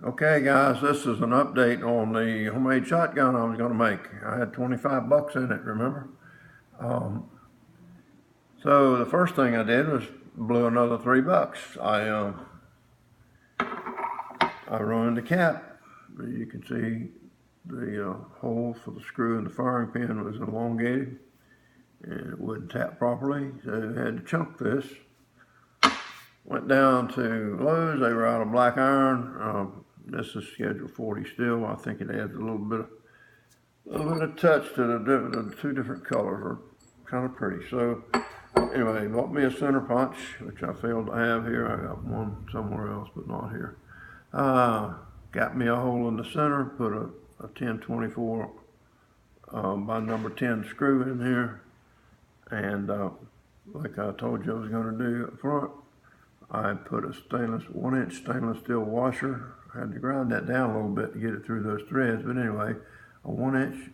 Okay, guys, this is an update on the homemade shotgun I was going to make. I had 25 bucks in it, remember? So the first thing I did was blew another 3 bucks. I ruined the cap. You can see the hole for the screw in the firing pin was elongated and it wouldn't tap properly, so I had to chunk this. Went down to Lowe's. They were out of black iron. This is schedule 40 still. I think it adds a little bit of touch to the two different colors. Are kind of pretty. So anyway, bought me a center punch, which I failed to have here. I got one somewhere else, but not here. Got me a hole in the center. Put a 1024 by number 10 screw in here, and like I told you I was going to do up front, I put a 1-inch stainless steel washer. I had to grind that down a little bit to get it through those threads, but anyway, a 1-inch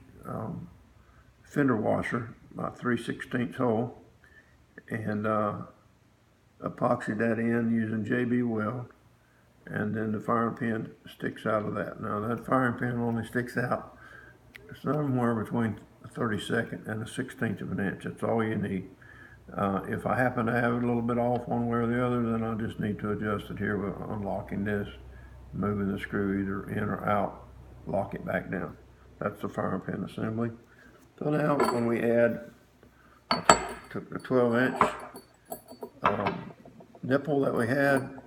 fender washer, about 3/16 hole, and epoxied that in using JB Weld, and then the firing pin sticks out of that. Now that firing pin only sticks out somewhere between a 32nd and a 16th of an inch. That's all you need. If I happen to have it a little bit off one way or the other, then I just need to adjust it here by unlocking this, moving the screw either in or out, lock it back down. That's the firing pin assembly. So now when we add, I took the 12-inch nipple that we had.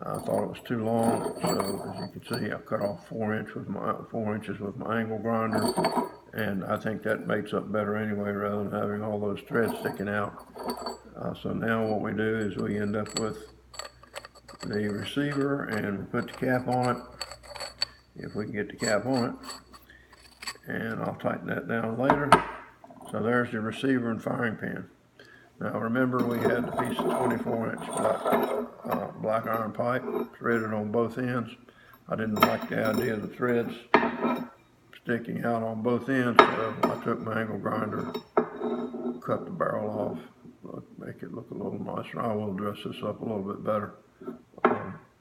I thought it was too long, so as you can see, I cut off 4 inches with my angle grinder, and I think that mates up better anyway, rather than having all those threads sticking out. So now what we do is we end up with the receiver, and we put the cap on it, if we can get the cap on it, and I'll tighten that down later. So there's the receiver and firing pin. Now remember, we had the piece of 24-inch black iron pipe threaded on both ends. I didn't like the idea of the threads sticking out on both ends, so I took my angle grinder, cut the barrel off, make it look a little nicer. I will dress this up a little bit better.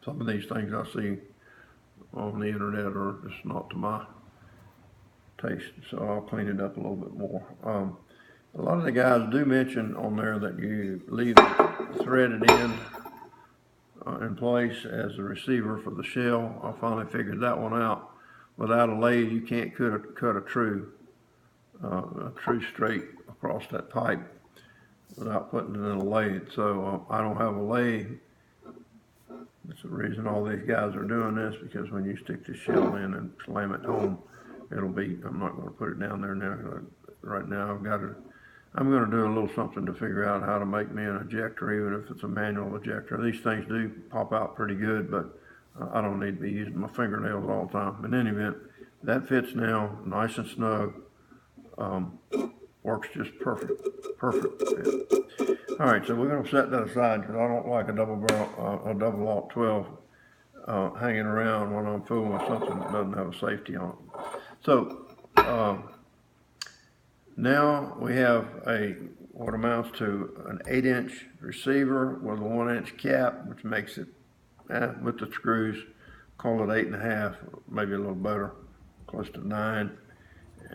Some of these things I see on the internet are just not to my taste, so I'll clean it up a little bit more. A lot of the guys do mention on there that you leave the threaded end in place as the receiver for the shell. I finally figured that one out. Without a lathe, you can't cut a true straight across that pipe without putting it in a lathe. So I don't have a lathe. That's the reason all these guys are doing this, because when you stick the shell in and slam it home, it'll be, I'm not going to put it down there now. Right now I'm going to do a little something to figure out how to make me an ejector, even if it's a manual ejector. These things do pop out pretty good, but I don't need to be using my fingernails all the time. In any event, that fits now, nice and snug. Works just perfect fit. All right, so we're going to set that aside, because I don't like a double aught 12 hanging around when I'm fooling with something that doesn't have a safety on it. So now we have what amounts to an 8-inch receiver with a 1-inch cap, which makes it, with the screws, call it 8.5, maybe a little better, close to 9.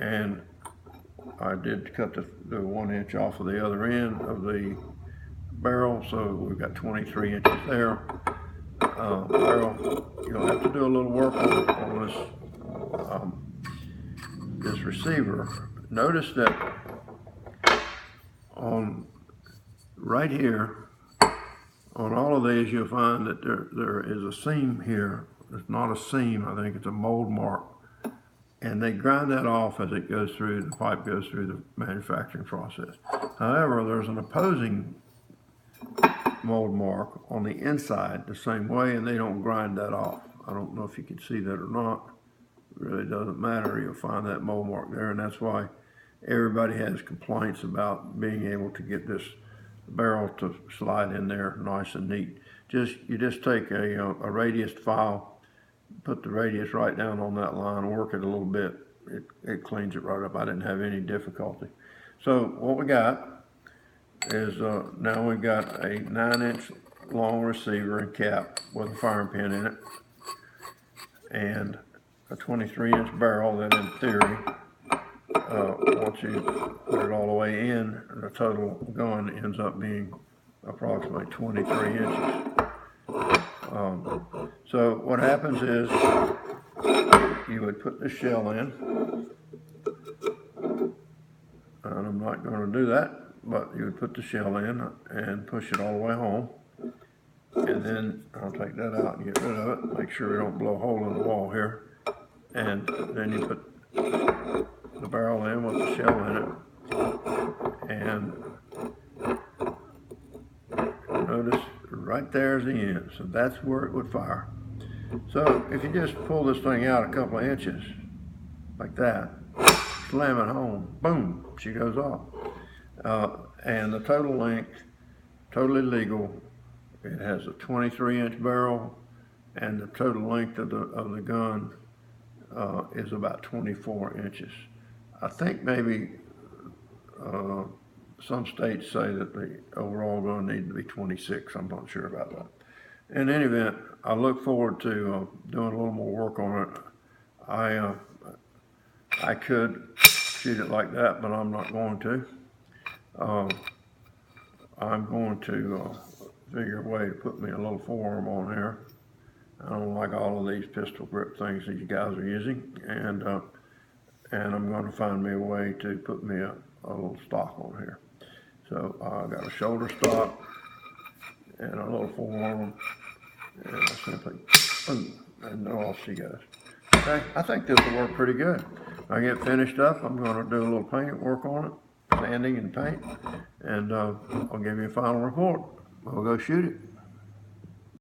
And I did cut the 1 inch off of the other end of the barrel, so we've got 23 inches there. Barrel, you'll have to do a little work on this receiver. Notice that on right here, on all of these, you'll find that there is a seam here. It's not a seam, I think it's a mold mark. And they grind that off as it goes through, the pipe goes through the manufacturing process. However, there's an opposing mold mark on the inside the same way, and they don't grind that off. I don't know if you can see that or not. It really doesn't matter. You'll find that mold mark there, and that's why everybody has complaints about being able to get this barrel to slide in there nice and neat. You just take a radius file, put the radius right down on that line, work it a little bit. It cleans it right up. I didn't have any difficulty. So what we got is now we've got a 9-inch long receiver and cap with a firing pin in it. and a 23-inch barrel that in theory, once you put it all the way in, the total gun ends up being approximately 23 inches. So what happens is you would put the shell in, and I'm not going to do that, but you would put the shell in and push it all the way home, and then I'll take that out and get rid of it, make sure we don't blow a hole in the wall here, and then you put the barrel in with the shell in it, and notice right there is the end, so that's where it would fire. So if you just pull this thing out a couple of inches like that, slam it home, boom, she goes off. And the total length, totally legal, it has a 23-inch barrel, and the total length of the gun is about 24 inches. I think maybe some states say that the overall gun needs to be 26. I'm not sure about that. In any event, I look forward to doing a little more work on it. I could shoot it like that, but I'm not going to. I'm going to figure a way to put me a little forearm on there. I don't like all of these pistol grip things that you guys are using, and I'm going to find me a way to put me a little stock on here. So I got a shoulder stock and a little forearm, and I simply boom, and off she goes. Okay, I think this will work pretty good. When I get finished up, I'm going to do a little paint work on it, sanding and paint, and I'll give you a final report. We'll go shoot it.